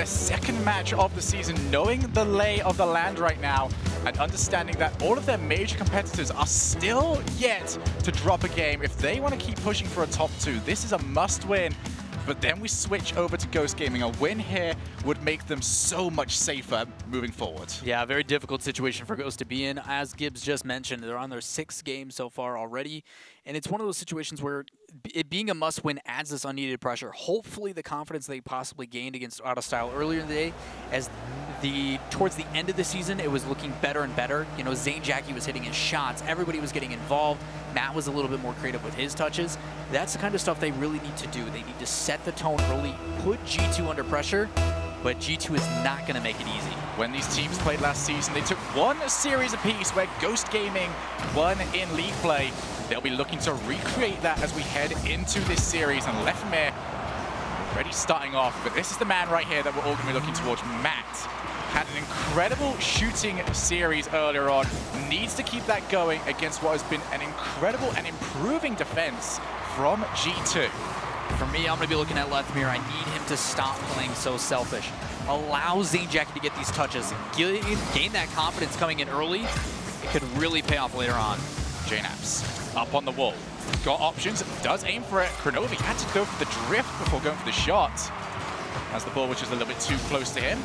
their second match of the season, knowing the lay of the land right now and understanding that all of their major competitors are still yet to drop a game. If they want to keep pushing for a top 2, this is a must-win. But then we switch over to Ghost Gaming. A win here would make them so much safer moving forward. Yeah, very difficult situation for Ghost to be in. As Gibbs just mentioned, they're on their 6th game so far already. And it's one of those situations where it being a must-win adds this unneeded pressure. Hopefully the confidence they possibly gained against Out of Style earlier in the day, as towards the end of the season, it was looking better and better. You know, Zane Jackie was hitting his shots. Everybody was getting involved. Matt was a little bit more creative with his touches. That's the kind of stuff they really need to do. They need to set the tone early, put G2 under pressure, but G2 is not going to make it easy. When these teams played last season, they took one series apiece where Ghost Gaming won in league play. They'll be looking to recreate that as we head into this series. And Lefmir already starting off, but this is the man right here that we're all going to be looking towards. Matt had an incredible shooting series earlier on. Needs to keep that going against what has been an incredible and improving defense from G2. For me, I'm going to be looking at Lethmir. I need him to stop playing so selfish. Allow Zane Jackie to get these touches. Gain that confidence coming in early. It could really pay off later on. JNaps up on the wall. Got options, does aim for it. Kronovi had to go for the drift before going for the shot, as the ball was just a little bit too close to him.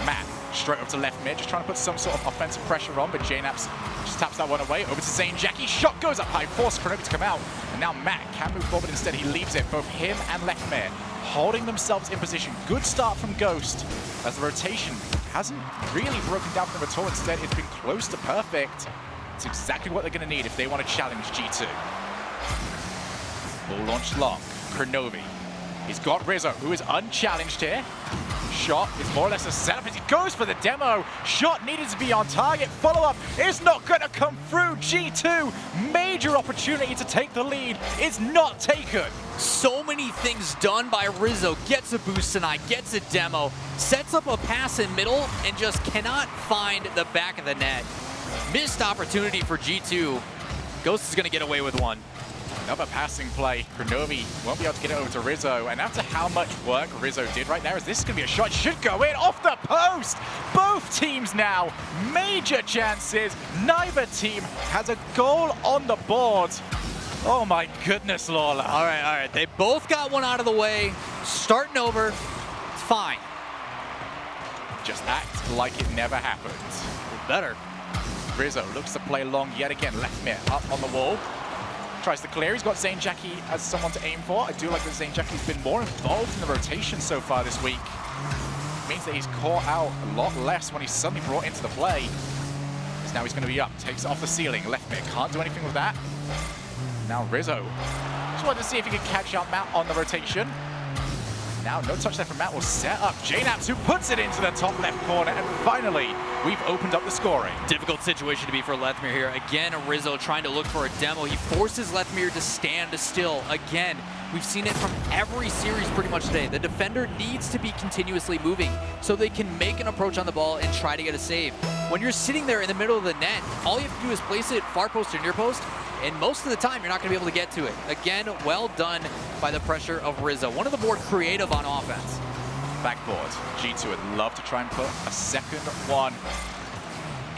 Matt straight up to left mid, just trying to put some sort of offensive pressure on, but JNaps just taps that one away. Over to Zane Jackie, shot goes up high, force Kronovi to come out. And now Matt can move forward instead. He leaves it, both him and Lefmir holding themselves in position. Good start from Ghost, as the rotation hasn't really broken down from them at all. Instead, it's been close to perfect. It's exactly what they're going to need if they want to challenge G2. Ball launched long. Kronovi. He's got Rizzo, who is unchallenged here. Shot is more or less a setup as he goes for the demo. Shot needed to be on target. Follow-up is not going to come through. G2, major opportunity to take the lead, is not taken. So many things done by Rizzo. Gets a boost tonight, gets a demo, sets up a pass in middle, and just cannot find the back of the net. Missed opportunity for G2. Ghost is going to get away with one. Another passing play. Kronovi won't be able to get it over to Rizzo. And after how much work Rizzo did right there, as this is going to be a shot, should go in off the post. Both teams now, major chances. Neither team has a goal on the board. Oh my goodness, Lawler. All right. They both got one out of the way. Starting over. It's fine. Just act like it never happened. Better. Rizzo looks to play long yet again. Lefmir up on the wall. Tries to clear. He's got Zane Jackie as someone to aim for. I do like that Zane Jackie's been more involved in the rotation so far this week. Means that he's caught out a lot less when he's suddenly brought into the play. Because now he's going to be up. Takes it off the ceiling. Lefmir can't do anything with that. Now Rizzo. Just wanted to see if he could catch out Matt on the rotation. Now no touch there from Matt will set up JNaps, who puts it into the top left corner. And finally, we've opened up the scoring. Difficult situation to be for Lethmir here. Again, Rizzo trying to look for a demo. He forces Lethmir to stand still. Again, we've seen it from every series pretty much today. The defender needs to be continuously moving so they can make an approach on the ball and try to get a save. When you're sitting there in the middle of the net, all you have to do is place it far post or near post, and most of the time, you're not going to be able to get to it. Again, well done by the pressure of Rizzo. One of the more creative on offense. Backboard. G2 would love to try and put a second one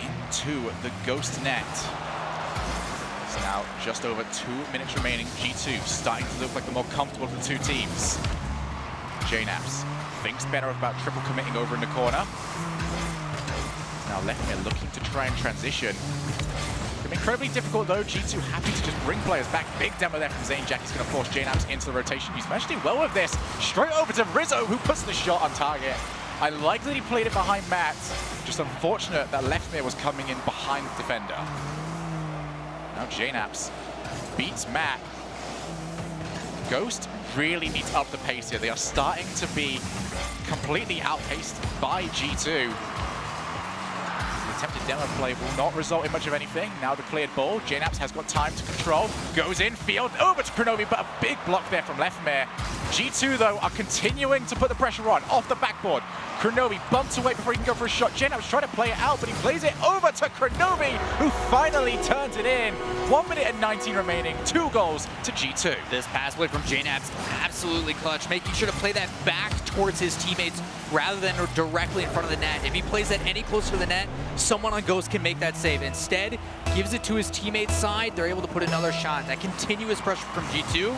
into the Ghost net. It's now just over 2 minutes remaining. G2 starting to look like the more comfortable of the two teams. JNaps thinks better about triple committing over in the corner. Now Lefmir looking to try and transition. Incredibly difficult though. G2 happy to just bring players back. Big demo there from Zane Jackie's going to force JNaps into the rotation. He's managed to do well with this. Straight over to Rizzo, who puts the shot on target. I like that he played it behind Matt. Just unfortunate that Lefmir was coming in behind the defender. Now JNaps beats Matt. Ghost really needs to up the pace here. They are starting to be completely outpaced by G2. Attempted demo play will not result in much of anything. Now the cleared ball. JNaps has got time to control. Goes in field over to Kronovi, but a big block there from Lefmir. G2, though, are continuing to put the pressure on. Off the backboard. Kronovi bumps away before he can go for a shot. JNAP's trying to play it out, but he plays it over to Kronovi, who finally turns it in. 1 minute and 19 remaining. 2 goals to G2. This pass play from JNAP's absolutely clutch, making sure to play that back towards his teammates rather than directly in front of the net. If he plays that any closer to the net, someone on Ghost can make that save. Instead, gives it to his teammates' side. They're able to put another shot. That continuous pressure from G2.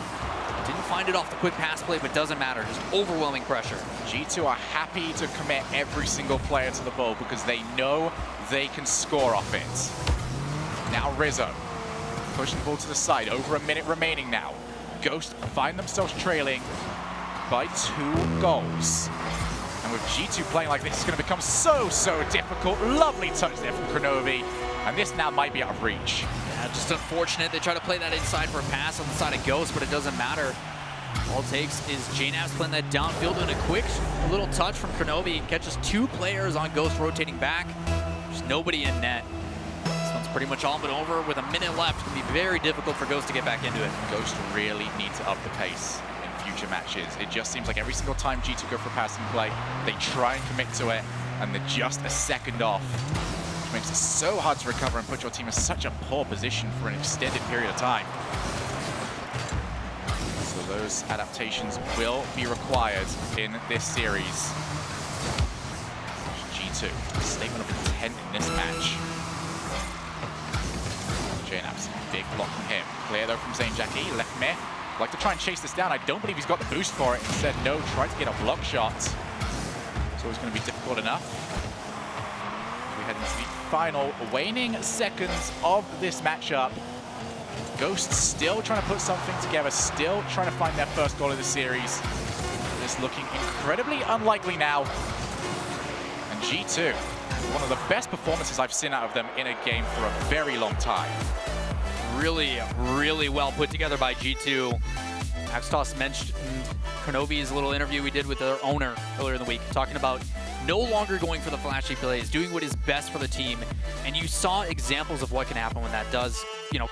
Didn't find it off the quick pass play, but doesn't matter. Just overwhelming pressure. G2 are happy to commit every single player to the ball because they know they can score off it. Now Rizzo, pushing the ball to the side. Over a minute remaining now. Ghost find themselves trailing by 2 goals. And with G2 playing like this, it's going to become so difficult. Lovely touch there from Kronovi. And this now might be out of reach. Yeah, just unfortunate. They try to play that inside for a pass on the side of Ghost, but it doesn't matter. All it takes is JNAP's playing that downfield and a quick little touch from Kronovi. Catches 2 players on Ghost rotating back. There's nobody in net. This one's pretty much all but over. With a minute left, it's going to be very difficult for Ghost to get back into it. Ghost really need to up the pace in future matches. It just seems like every single time G2 go for a passing play, they try and commit to it, and they're just a second off. Makes it so hard to recover and put your team in such a poor position for an extended period of time. So those adaptations will be required in this series. G2, statement of intent in this match. JNAP's big block from him. Clear though from Zane Jackie, left mid. Like to try and chase this down. I don't believe he's got the boost for it. Instead, no, try to get a block shot. So it's going to be difficult enough. We head into the final waning seconds of this matchup. Ghost still trying to put something together, still trying to find their first goal of the series. This looking incredibly unlikely now. And G2, one of the best performances I've seen out of them in a game for a very long time. Really well put together by G2. Axtos mentioned Kronovi's little interview we did with their owner earlier in the week, talking about no longer going for the flashy plays, doing what is best for the team. And you saw examples of what can happen when that does,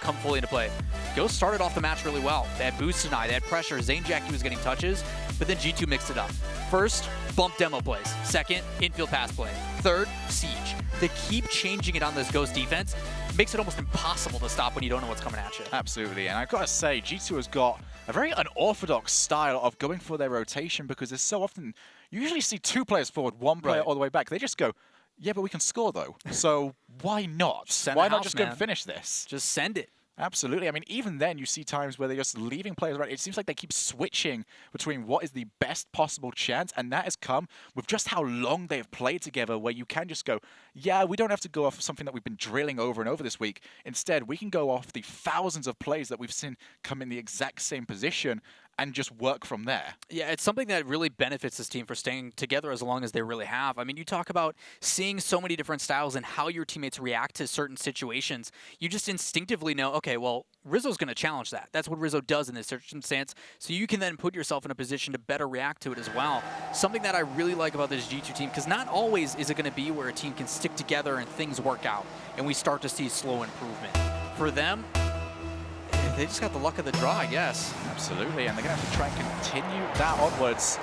come fully into play. Ghost started off the match really well. They had boost deny, they had pressure. Zane Jackie was getting touches, but then G2 mixed it up. First, bump demo plays. Second, infield pass play. Third, siege. They keep changing it on this Ghost defense. Makes it almost impossible to stop when you don't know what's coming at you. Absolutely, and I've got to say, G2 has got a very unorthodox style of going for their rotation because there's so often, you usually see 2 players forward, 1 player all the way back. They just go, yeah, but we can score though. So why not? Why not just go and finish this? Just send it. Absolutely. I mean, even then you see times where they're just leaving players around. It seems like they keep switching between what is the best possible chance, and that has come with just how long they've played together, where you can just go, yeah, we don't have to go off of something that we've been drilling over and over this week. Instead, we can go off the thousands of plays that we've seen come in the exact same position and just work from there. Yeah, it's something that really benefits this team for staying together as long as they really have. I mean, you talk about seeing so many different styles and how your teammates react to certain situations. You just instinctively know, okay, well, Rizzo's going to challenge that. That's what Rizzo does in this circumstance. So you can then put yourself in a position to better react to it as well. Something that I really like about this G2 team, because not always is it going to be where a team can stick together and things work out and we start to see slow improvement. For them, they just got the luck of the draw, I guess. Absolutely, and they're going to have to try and continue that onwards.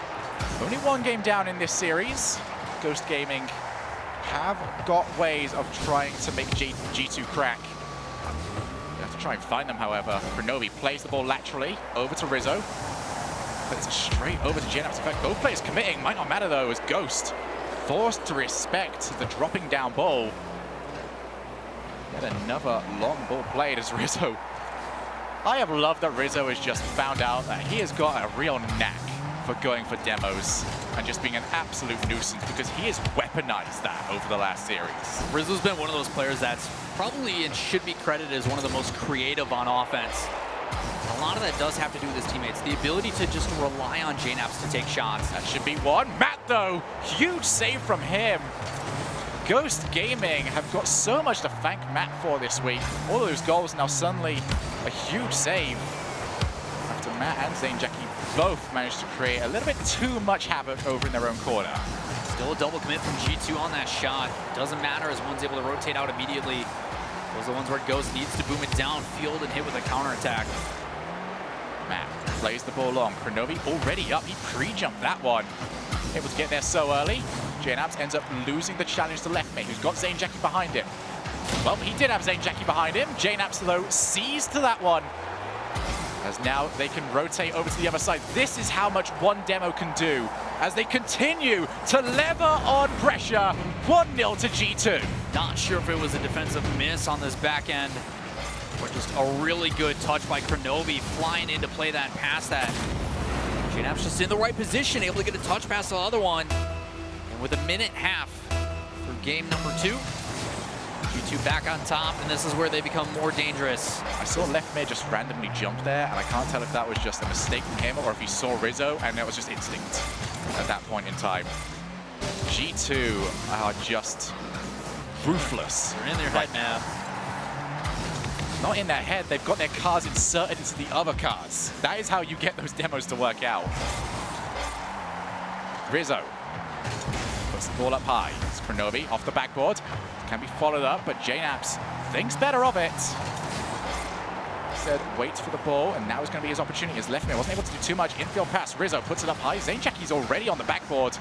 Only 1 game down in this series. Ghost Gaming have got ways of trying to make G2 crack. You have to try and find them, however. Kronovi plays the ball laterally over to Rizzo. Plays it straight over to JNAP's. In fact, both players committing. Might not matter, though, as Ghost forced to respect the dropping down ball. Yet another long ball played as Rizzo. I have loved that Rizzo has just found out that he has got a real knack for going for demos and just being an absolute nuisance, because he has weaponized that over the last series. Rizzo's been one of those players that's probably and should be credited as one of the most creative on offense. A lot of that does have to do with his teammates. The ability to just rely on JNAPs to take shots. That should be one. Matt, though, huge save from him. Ghost Gaming have got so much to thank Matt for this week. All of those goals now suddenly a huge save after Matt and Zane Jackie both managed to create a little bit too much havoc over in their own corner. Still a double commit from G2 on that shot. Doesn't matter as one's able to rotate out immediately. Those are the ones where Ghost needs to boom it downfield and hit with a counterattack. Matt plays the ball long. Kronovi already up. He pre-jumped that one. Able to get there so early. JNAPS ends up losing the challenge to Leftme, who's got Zane Jackie behind him. Well, he did have Zane Jackie behind him. JNAPS, though, seized to that one. As now they can rotate over to the other side. This is how much one demo can do as they continue to lever on pressure. 1-0 to G2. Not sure if it was a defensive miss on this back end, or just a really good touch by Kronovi flying in to play that past that. JNAP's just in the right position, able to get a touch past the other one. And with a minute and a half through game number 2, G2 back on top, and this is where they become more dangerous. I saw Left Mid just randomly jump there, and I can't tell if that was just a mistake from him or if he saw Rizzo, and that was just instinct at that point in time. G2 are just ruthless. They're in their head now. Not in their head, they've got their cars inserted into the other cars. That is how you get those demos to work out. Rizzo puts the ball up high. It's Kronovi off the backboard. Can be followed up, but JNAPS thinks better of it. Said waits for the ball, and now is going to be his opportunity. As Leftme wasn't able to do too much. Infield pass. Rizzo puts it up high. Zane Jackie's already on the backboard.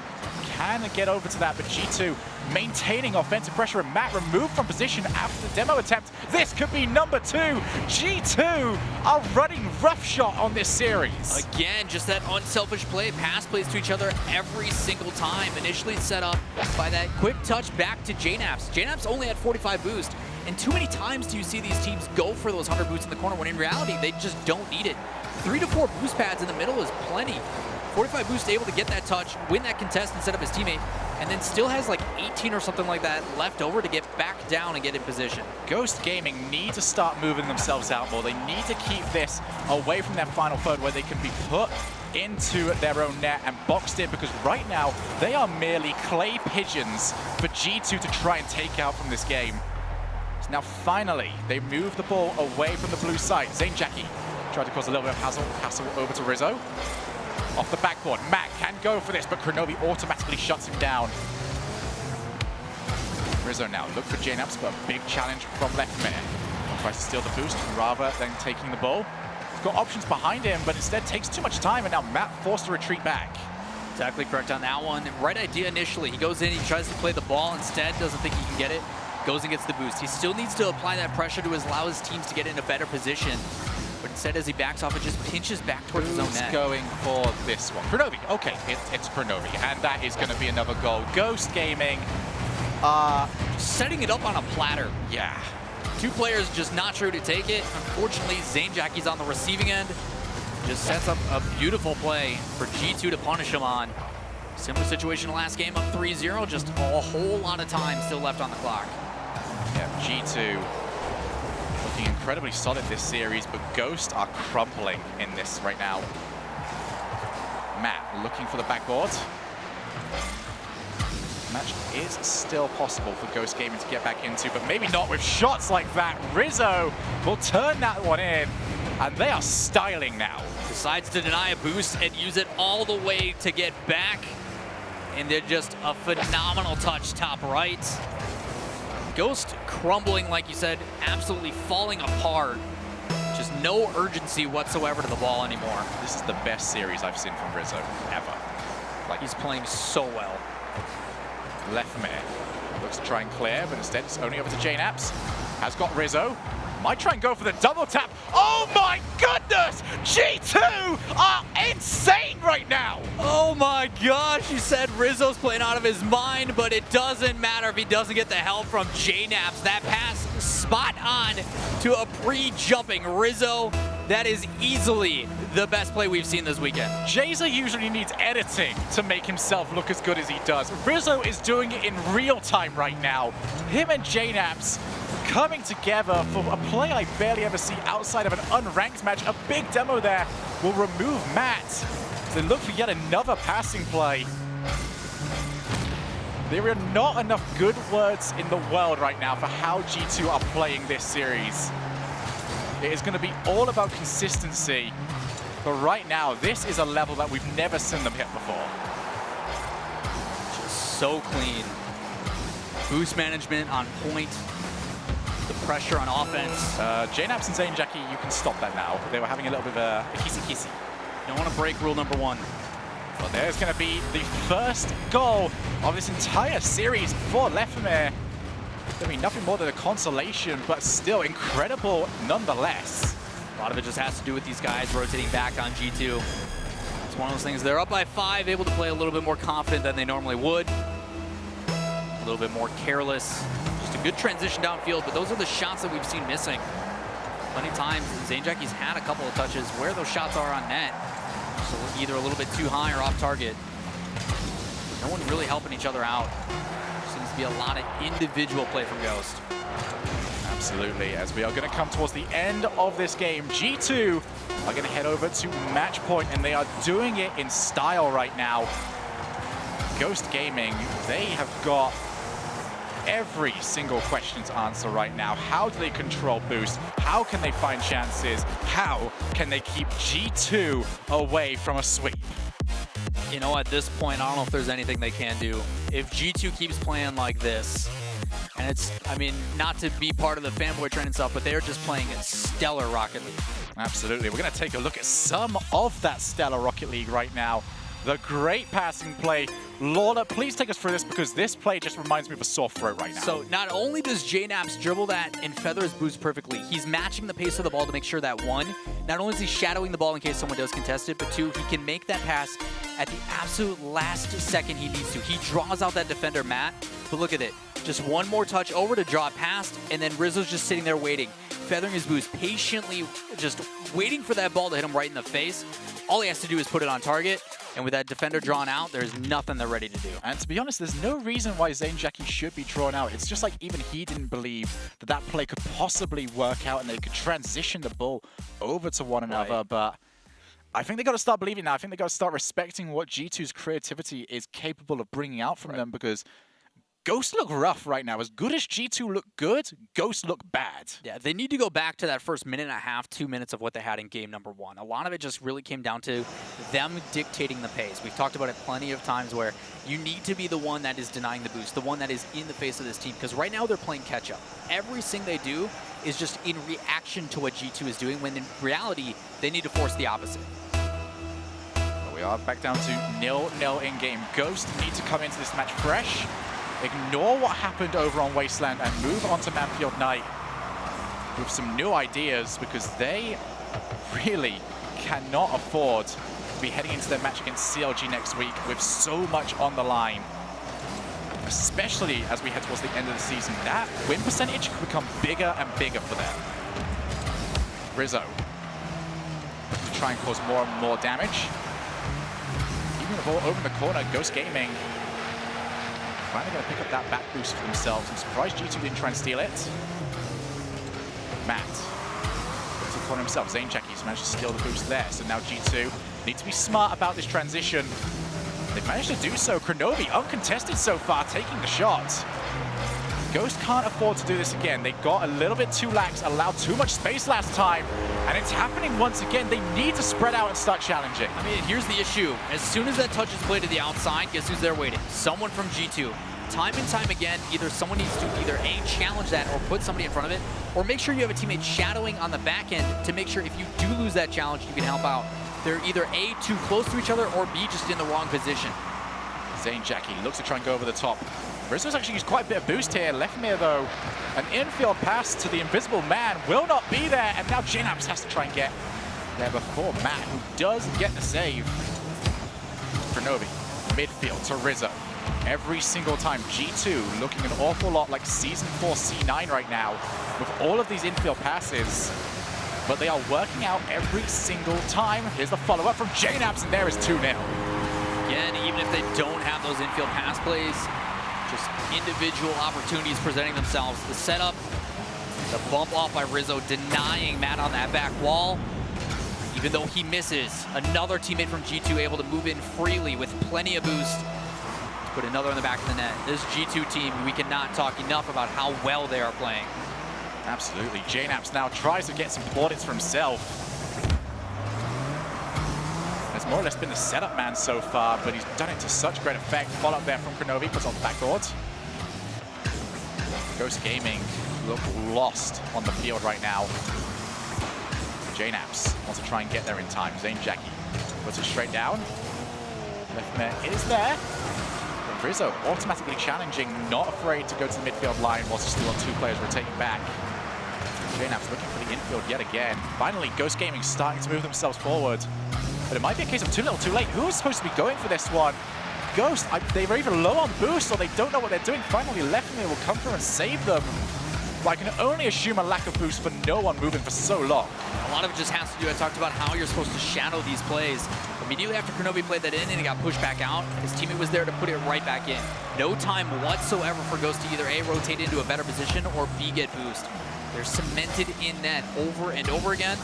Can get over to that, but G2 maintaining offensive pressure, and Matt removed from position after the demo attempt. This could be number 2. G2 are running roughshod on this series. Again, just that unselfish play. Pass plays to each other every single time. Initially set up by that quick touch back to JNAPS. JNAPS only had 45 boost. And too many times do you see these teams go for those 100 boosts in the corner when in reality, they just don't need it. 3 to 4 boost pads in the middle is plenty. 45 boost able to get that touch, win that contest and set up his teammate, and then still has like 18 or something like that left over to get back down and get in position. Ghost Gaming need to start moving themselves out more. They need to keep this away from their final third where they can be put into their own net and boxed in, because right now they are merely clay pigeons for G2 to try and take out from this game. So now finally, they move the ball away from the blue side. Zane Jackie tried to cause a little bit of hassle over to Rizzo. Off the backboard, Matt can go for this, but Kronovi automatically shuts him down. Rizzo now look for JNAPS, but a big challenge from Leftme. Tries to steal the boost rather than taking the ball. He's got options behind him, but instead takes too much time, and now Matt forced to retreat back. Exactly correct on that one. Right idea initially. He goes in, he tries to play the ball instead, doesn't think he can get it. Goes and gets the boost. He still needs to apply that pressure to allow his teams to get in a better position. But instead, as he backs off, it just pinches back towards his own net. Going for this one? Kronovi. Okay, it's Kronovi, and that is going to be another goal. Ghost Gaming setting it up on a platter. Yeah. 2 players just not sure to take it. Unfortunately, Zane Jackie's on the receiving end. Just sets up a beautiful play for G2 to punish him on. Similar situation last game, up 3-0. Just a whole lot of time still left on the clock. Yeah, G2 looking incredibly solid this series, but Ghost are crumbling in this right now. Matt looking for the backboard. Match is still possible for Ghost Gaming to get back into, but maybe not with shots like that. Rizzo will turn that one in, and they are styling now. Decides to deny a boost and use it all the way to get back. And they're just a phenomenal touch top right. Ghost crumbling, like you said, absolutely falling apart. Just no urgency whatsoever to the ball anymore. This is the best series I've seen from Rizzo ever. Like, he's playing so well. Leftme looks to try and clear, but instead it's only over to JNAPS. Has got Rizzo. Might try and go for the double tap. Oh my goodness! G2 are insane right now! Oh my gosh, you said Rizzo's playing out of his mind, but it doesn't matter if he doesn't get the help from JNAPS. That pass spot on to a pre-jumping Rizzo. That is easily the best play we've seen this weekend. Jaser usually needs editing to make himself look as good as he does. Rizzo is doing it in real time right now. Him and JNAPS coming together for a play I barely ever see outside of an unranked match. A big demo there will remove Matt. They look for yet another passing play. There are not enough good words in the world right now for how G2 are playing this series. It is going to be all about consistency. But right now, this is a level that we've never seen them hit before. Just so clean. Boost management on point. The pressure on offense. JNaps and Zane Jackie, you can stop that now. They were having a little bit of a kissy-kissy. Don't want to break rule number 1. Well, there's going to be the first goal of this entire series for Lefemir. There'll be nothing more than a consolation, but still incredible nonetheless. A lot of it just has to do with these guys rotating back on G2. It's one of those things, they're up by 5, able to play a little bit more confident than they normally would. A little bit more careless. Just a good transition downfield, but those are the shots that we've seen missing. Plenty of times, Zane Jackie's had a couple of touches where those shots are on net. So either a little bit too high or off target. No one really helping each other out. Seems to be a lot of individual play from Ghost. Absolutely, as we are going to come towards the end of this game, G2 are going to head over to match point, and they are doing it in style right now. Ghost Gaming, they have got every single question to answer right now. How do they control boost? How can they find chances? How can they keep G2 away from a sweep? You know, at this point, I don't know if there's anything they can do. If G2 keeps playing like this, and it's, I mean, not to be part of the fanboy trend and stuff, but they're just playing stellar Rocket League. Absolutely. We're going to take a look at some of that stellar Rocket League right now. The great passing play. Lorna, please take us through this, because this play just reminds me of a sore throat right now. So not only does JNaps dribble that and feather his boost perfectly, he's matching the pace of the ball to make sure that, 1, not only is he shadowing the ball in case someone does contest it, but 2, he can make that pass at the absolute last second he needs to. He draws out that defender, Matt, but look at it. Just one more touch over to draw it past, and then Rizzo's just sitting there waiting, feathering his boost, patiently just waiting for that ball to hit him right in the face. All he has to do is put it on target, and with that defender drawn out, there's nothing they're ready to do. And to be honest, there's no reason why Zane Jackie should be drawn out. It's just like even he didn't believe that that play could possibly work out and they could transition the ball over to one another. Right. But I think they got to start believing now. I think they got to start respecting what G2's creativity is capable of bringing out from them, because Ghost look rough right now. As good as G2 look good, Ghost look bad. Yeah, they need to go back to that first minute and a half, 2 minutes of what they had in game number 1. A lot of it just really came down to them dictating the pace. We've talked about it plenty of times where you need to be the one that is denying the boost, the one that is in the face of this team, because right now they're playing catch-up. Everything they do is just in reaction to what G2 is doing, when in reality, they need to force the opposite. But we are back down to 0-0 in-game. Ghost need to come into this match fresh, ignore what happened over on Wasteland, and move on to Manfield Night with some new ideas, because they really cannot afford to be heading into their match against CLG next week with so much on the line. Especially as we head towards the end of the season, that win percentage could become bigger and bigger for them. Rizzo to try and cause more and more damage. Keeping the ball over in the corner, Ghost Gaming finally going to pick up that back boost for themselves. I'm surprised G2 didn't try and steal it. Matt to the corner himself. Zane Jackie's managed to steal the boost there. So now G2 need to be smart about this transition. They've managed to do so. Kronovi uncontested so far, taking the shot. Ghost can't afford to do this again. They got a little bit too lax, allowed too much space last time, and it's happening once again. They need to spread out and start challenging. I mean, here's the issue. As soon as that touch is played to the outside, guess who's there waiting? Someone from G2. Time and time again, either someone needs to either A, challenge that or put somebody in front of it, or make sure you have a teammate shadowing on the back end to make sure if you do lose that challenge, you can help out. They're either A, too close to each other, or B, just in the wrong position. Zane Jackie looks to try and go over the top. Rizzo's actually used quite a bit of boost here. Lefemir, though, an infield pass to the invisible man will not be there, and now JNaps has to try and get there before Matt, who does get the save. Kronovi, midfield to Rizzo. Every single time, G2 looking an awful lot like Season 4 C9 right now with all of these infield passes, but they are working out every single time. Here's the follow-up from JNaps, and there is 2-0. Again, even if they don't have those infield pass plays, just individual opportunities presenting themselves. The setup, the bump off by Rizzo, denying Matt on that back wall. Even though he misses, another teammate from G2 able to move in freely with plenty of boost. Put another in the back of the net. This G2 team, we cannot talk enough about how well they are playing. Absolutely. JNaps now tries to get some plaudits for himself. Has more or less been the setup man so far, but he's done it to such great effect. Follow up there from Kronovi, puts on backboard. Ghost Gaming look lost on the field right now. JNaps wants to try and get there in time. Zane-Jackie puts it straight down. Left is there. But Rizzo automatically challenging, not afraid to go to the midfield line whilst he's still on 2 players rotating back. JNaps looking for the infield yet again. Finally, Ghost Gaming starting to move themselves forward. But it might be a case of too little, too late. Who is supposed to be going for this one? Ghost, they were either low on boost or they don't know what they're doing. Finally, Lefmere will come through and save them. But I can only assume a lack of boost for no one moving for so long. A lot of it just has to do, I talked about how you're supposed to shadow these plays. Immediately after Kronovi played that in and he got pushed back out, his teammate was there to put it right back in. No time whatsoever for Ghost to either A, rotate into a better position, or B, get boost. They're cemented in net over and over again.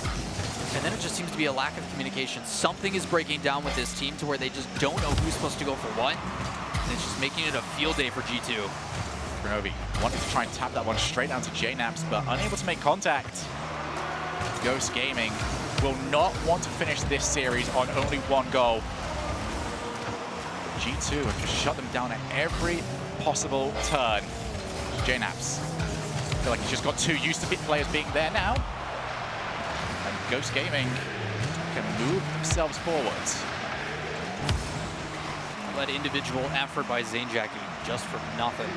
And then it just seems to be a lack of communication. Something is breaking down with this team to where they just don't know who's supposed to go for what. And it's just making it a field day for G2. Kronovi wanted to try and tap that one straight down to JNaps, but unable to make contact. Ghost Gaming will not want to finish this series on only 1 goal. G2 have just shut them down at every possible turn. JNaps. I feel like he's just got too used to players being there now. And Ghost Gaming can move themselves forwards. That individual effort by Zane-Jackie just for nothing.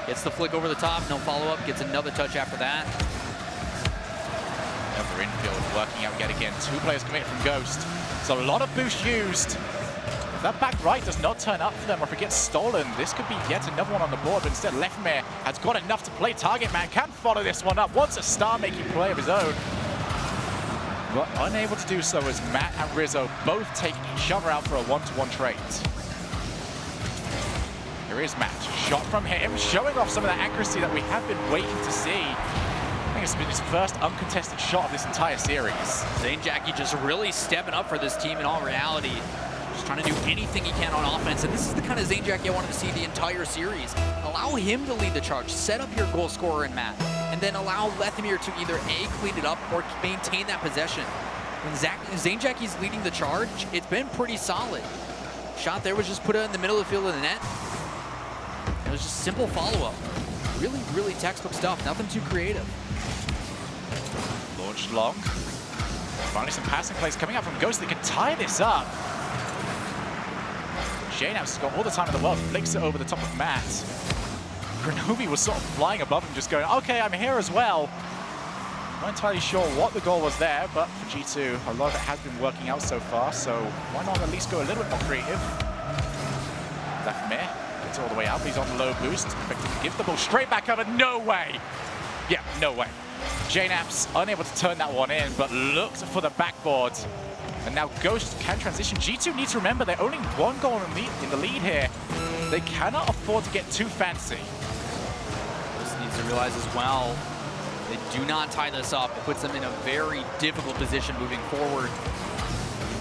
Gets the flick over the top, no follow-up, gets another touch after that. Another infield working out yet again. 2 players committed from Ghost. So a lot of boost used. If that back right does not turn up for them, or if it gets stolen, this could be yet another one on the board. But instead, Lefmere has got enough to play. Target Man can follow this one up. Wants a star-making play of his own. But unable to do so as Matt and Rizzo both take each other out for a 1-to-1 trade. Here is Matt. Shot from him, showing off some of the accuracy that we have been waiting to see. I think it's been his first uncontested shot of this entire series. Zane-Jackie just really stepping up for this team in all reality. Just trying to do anything he can on offense. And this is the kind of Zane-Jackie I wanted to see the entire series. Allow him to lead the charge. Set up your goal scorer in Matt. And then allow Lethemir to either A, clean it up, or maintain that possession. When Zane-Jackie's leading the charge, it's been pretty solid. Shot there was just put in the middle of the field of the net. It was just simple follow-up. Really, really textbook stuff. Nothing too creative. Launched long. Finally some passing plays coming out from Ghost that can tie this up. JNaps has got all the time in the world, flicks it over the top of Matt. Kronovi was sort of flying above him, just going, okay, I'm here as well. Not entirely sure what the goal was there, but for G2, a lot of it has been working out so far, so why not at least go a little bit more creative? Lefmere gets all the way out, but he's on low boost, expecting to give the ball straight back over. No way! Yeah, no way. JNaps unable to turn that one in, but looked for the backboard. And now Ghost can transition. G2 needs to remember they're only 1 goal in the lead here. They cannot afford to get too fancy. Ghost needs to realize as well, they do not tie this up. It puts them in a very difficult position moving forward.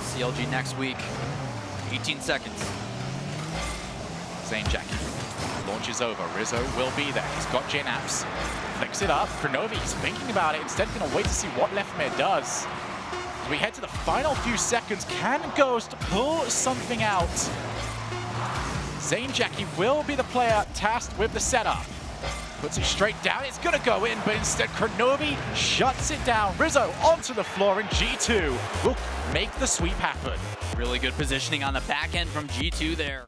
CLG next week, 18 seconds. Zane-Jackie launches over. Rizzo will be there. He's got JNaps. Flicks it up. Kronovi, he's thinking about it. Instead, going to wait to see what Lefmere does. As we head to the final few seconds, can Ghost pull something out? Zane-Jackie will be the player tasked with the setup. Puts it straight down. It's going to go in, but instead Kronovi shuts it down. Rizzo onto the floor, and G2 will make the sweep happen. Really good positioning on the back end from G2 there.